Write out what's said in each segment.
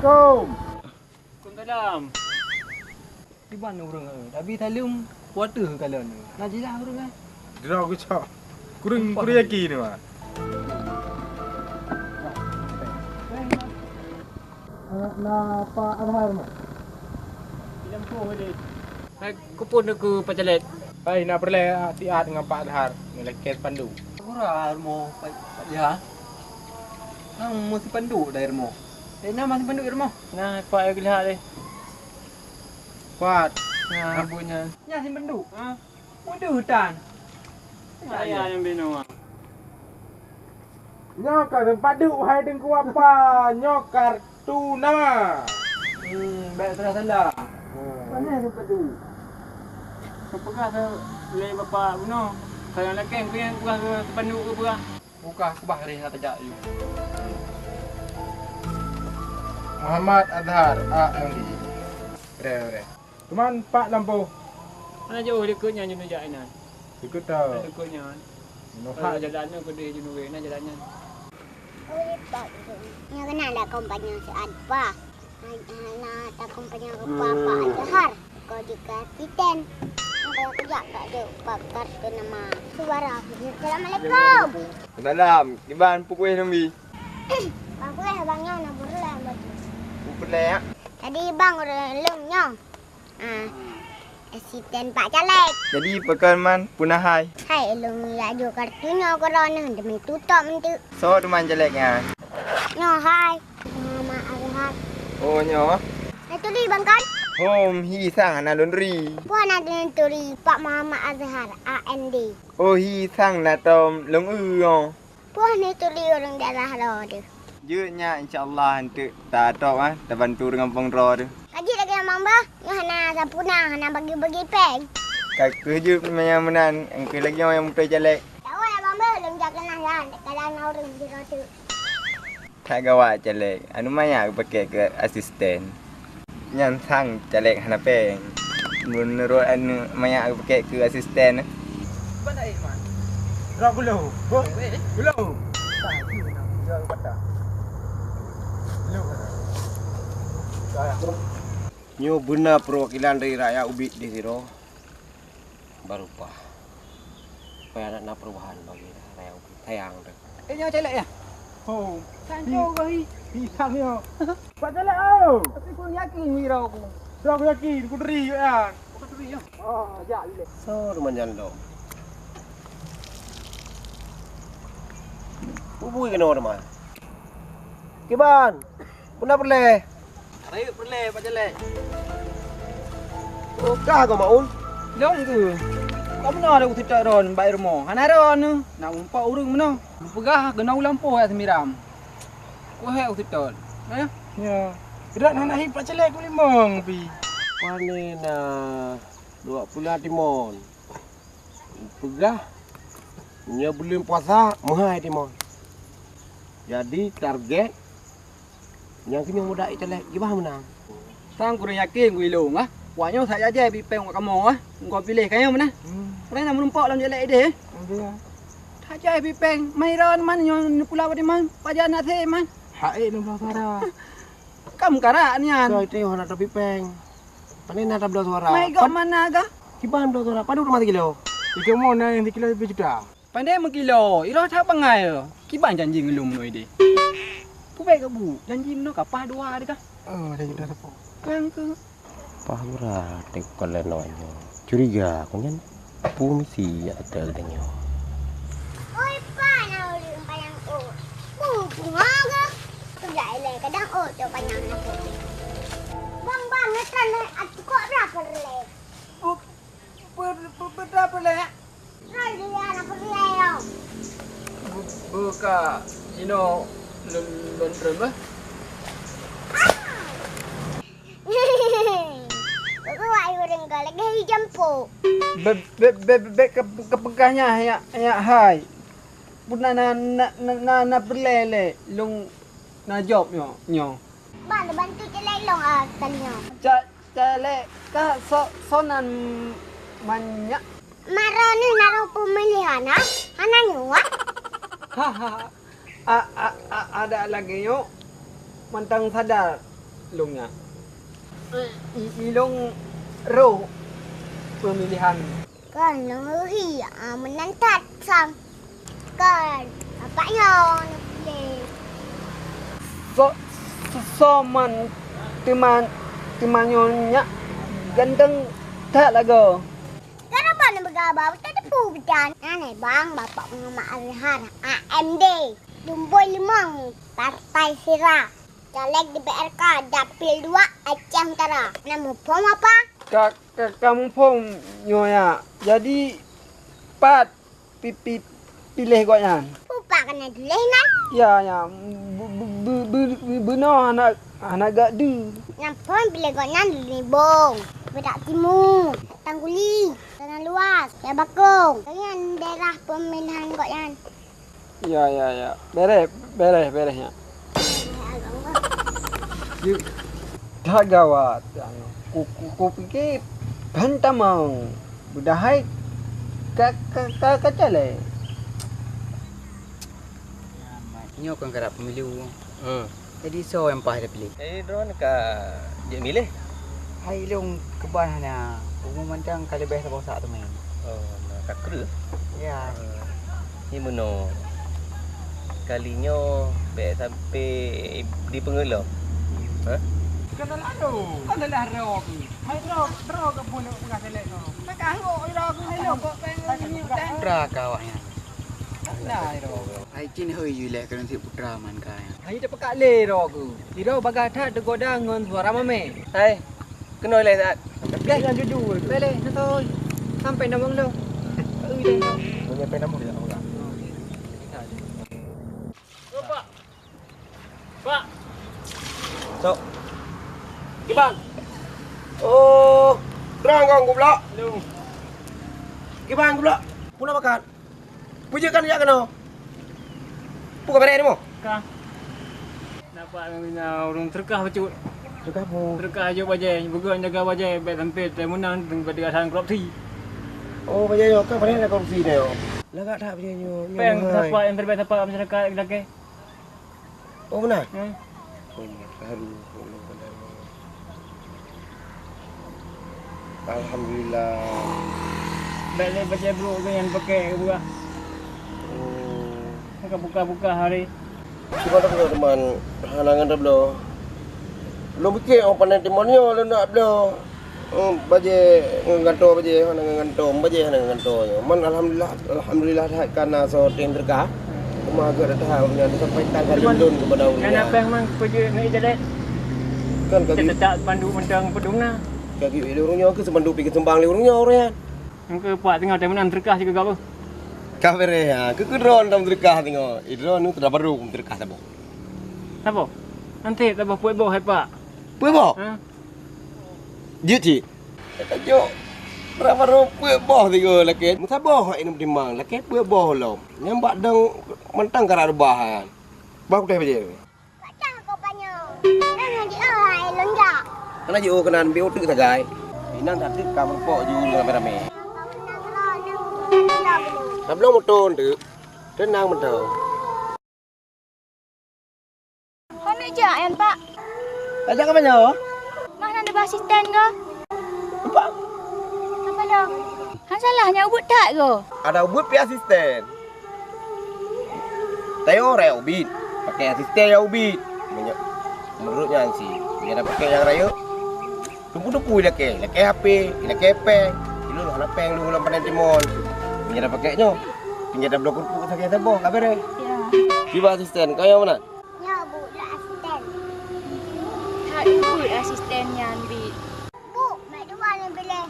Assalamualaikum. Waalaikumsalam. Di mana orang ni? Tapi talum water kalau ni. Najilah orang kan. Draw aku cak. Kurang yakin ni mah. Nak apa Azhar mah? Bilang ko hadi. Ay kupon aku pacalet. Hai, nak perleh hati-hati dengan Pak Azhar. Melekes pandu. Orang mo Pak Jah. Nang mesti pandu dari mo. Nama masih pandu dari mo. Nah, pak ay lihat deh. Kuat. Nah, punya. Ya si pandu. Ha? Muda hutan. Saya yang bino. Nyokar padu hai dengku apa? Nyokar tuna. Baik salah. Mana si pandu? Apakah tu le bapa bino? Saya nak keng yang kurang sepandu ke pura. Buka kubah hari nak tajak you. Muhammad Azhar AMD. Re. Cuman Pak lampu. Mana jauh dekatnya jenuh jainan. Ikut tahu. Dekatnya. Nohak Jalannya ke dia jenuh na jalannya. Oi, Pak. Yang kena ada kompanya si Adpa. Nak tak kompanya ke Papa Azhar. Kau juga Titen. Apa kerja tak ada pakar tu nama. Suara. Assalamualaikum. Salam, Iban pukul Nambi. Aku lah abangnya nak berlah batu. Pukul ya. Tadi bang relungnya. Asisten Pak Caleg. Jadi pekan man punah hai. Hai elung laju kartunya korona demi tutup mentu. So teman jeleknya. Nyo hai. Mama Azhar. Oh nyo. Itu di bang kan? Home hi sang na laundry. Puan ada turi Pak Muhammad Azhar AND. Oh hi sang na tom long yo. Puan itu di orang daerah roda. Jenya insyaallah hantu tak tok ah, tak bantu dengan pengro tu. Kaji lagi yang mamba, yang hana sampuna, hana bagi-bagi peng. Kak kerja yang menan, engke lagi yang mutai jelek. Tahu lah mamba, belum jaga nahan, kalau orang di roda. Tak gawat jelek. Anu maya aku pakai ke asisten. Yang sang jelek hana peng. Menurut anu maya aku pakai ke asisten. Mana Iman? Draw gulu. Gulu. Tak you nak jual pada. Nyo benar perwakilan dari rakyat Ubik di sini. Baru pak. Supaya nak perubahan bagi rakyat Ubik. Sayang dah. Nyawa celek ya? Oh, Sanjo kau ni. pisang yo. Pak Jalak au. Tapi kau yakin wira aku. Draw aku yakin ku deri kan. Kau tu ya. Oh, ajak dulu. So rumah jalan dong. Ubui kena orang mana? Kiban. Puna perle. Ayo perle Pak Celek. Oh, kah kau maun? Long ke? Kau benar ada utik ron bayar mo. Hana ron nu. Nak umpak urang mana? Pegah kena lampu ya semiram. Kau hai utik ron. Ya. Ya. Berat nak hi Pak Jalak ku limong pi. Panen na 20 timon. Pegah. Nya belum puasa mahal timon. Jadi target yang kini muda itu leh, gimana menang? Sang kurang yakin gue ilung ah. Wanya saya aja bipeng kat kamu ah. Kau pilih kaya mana? Orang nak melumpak dalam jalan ide. Ada. Tak aja bipeng. Mairan man yang pulau di man. Pajan nak se man. Hai nu suara. Kamu karak nian. So itu yang nak tapi peng. Panen ada belas suara. Mai kau mana ga? Gimana belas suara? Padu rumah 3 kilo. Ika mau na yang 3 kilo lebih juta. Pandai mengkilo. Iro tak pangai. Kiban janji ngelum no ide. Pubai ke bu? Janji no kapah 2 hari kah? Oh, dah juta sepo. Kan ke? Pahura tekok lenonyo. Curiga aku nyen. Pu misi ada denyo. Oi, Pak, nak uli umpayang o. Bunga ke? Kerja ile kadang o tu panyang nak pergi. Bang, ngetan at kok berapa le? Berapa le? Rai dia nak pergi yo. Buka. Ino lon berapa? Aku ai orang kau lagi jampu. Kepegahnya ya hai. Puna na berlele long na job nyo. Bantu celelong talinya. Cale ka sonan banyak. Maro ni naruh pemilihan ah. Hana nyuwa. Ada lagi yo. Mantang sadar. Lungnya. Ilung roh pemilihan. Kan lari menantat sang. Kan bapaknya nak pilih. Soman temannya ganteng tak lagu. Kenapa nak bergabar? Tak ada pujian. Aneh bang, bapak Muhammad Azhar AMD. Jumboi limang Partai Sira. Caleg di PRK Dapil 2 Aceh Utara. Nama pom apa? Kamu pun nyonya. Jadi pat pilih kau yang. Pupa kena dulih nak. Ya benar anak gak du. Nampak pilih kau yang dulih bong. Bedak Timur, Tangguli, Tanah Luas, Ya Bakung. Dengan daerah pemilihan kau yang. Ya. Beres ya. Dah gawat. Ku fikir bantamang. Budahai kacale. Ini akan kerap pemilu. Jadi so yang pah dia pilih. Drone ka dia milih. Hai long kebanana. Umum macam kali best bosak tu main. Tak kira. Ya. Ni meno. Kalinya baik sampai di pengelah. Kena lalu. Kena lah rok. Hai rok ke pun nak selek no. Tak kahok rok hai rok kok pengen ni tak. Putra kawaknya. Nah rok. Hai cin hoi you lek kan si putra man ka. Hai dah pekat le rok ku. Iro bagai tak tergoda ngon suara mame. Hai. Kena oleh tak? Gas yang jujur. Bele natoi. Sampai namang lo. Ui deh. Boleh pe nama dia orang. Pak. Sok. Gimana? Oh, terang kau pula. Lung. Gimana pula? Puna makan. Pujakan ya kena. Buka bere ni mo. Kah. Dapat orang terkah bacut. Dekat mo. Terkah aja bajai. Bukan jaga bajai baik sampai temunan pada asan korupsi. Oh, bajai yo kan bere nak korupsi ni yo. Lagak tak bajai yo. Peng siapa yang terbaik siapa masyarakat lagi. Oh benar. Hmm. Alhamdulillah. Baik baca bro yang pakai buka. Buka hari. Cuba tak tahu teman. Halangan dah belum. Belum fikir orang pandai timonnya lu nak belum. Baje ngantor baje ngantor baje. Man alhamdulillah dah kana so tin terkah. Cuma agak dah punya disampaikan kalendun kepada orang. Kan apa yang mang pergi naik jalan. Kan kaki Tak pandu mentang pedungna. kaki orangnya ke semandu pergi sembang le orangnya orang. Engke puak tengah temunan terkah juga gapo. Kafere ha, ke drone dalam terkah tengok. Drone ni tak baru terkah sabo. Apa? Nanti tak apa puak boh hai pak. Puai boh. Ha? Dia cik. Tajuk. Berapa rupiah boh tiga laki. Musa boh ini berimbang. Laki puai boh lo. Nyambak dang mentang kara bahan. Bah kutai baje. Baca kau banyak. Jangan di ai lonjak. Kena je kena ambil otak tagai. Inang tak tik kamar pok ju rame-rame. Tak belum motor tu. Tenang betul. Kau nak jak yan pak? Ajak ke mana? Mana ada asisten ke? Nampak? Apa dah? Han salahnya ubut tak ke? Ada ubut pi asisten. Tayo raya ubit. Pakai asisten ya ubit. Menurutnya si. Dia dah pakai yang raya. Tumpu-tumpu laki. Laki HP. Laki peng. Dulu lah peng dulu dalam Pandai Timur. Dia dah pakainya. Dia dah blok kurpu sakit sabo. Kabar eh? Ya. Tiba asisten. Kau yang mana? Ya bu, dah asisten. Tak ubut asistennya ambil. Bu, mak dua ni boleh.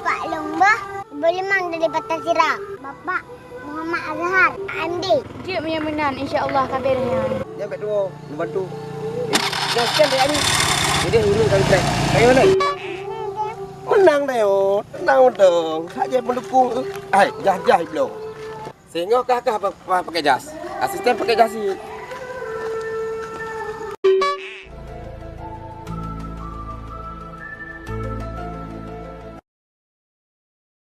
Pak lomba. Boleh mang dari Patah Sirah. Bapak Muhammad Azhar AMD. Dia punya menang insya-Allah kabarnya. Dia ambil dua. Membantu. Dah sekian dia ni. Jadi ini kali try. Kayu ni. Menang dah yo. Tenang betul. Saja pendukung. Jah belum. Sehingga kakak pakai jas. Asisten pakai jas.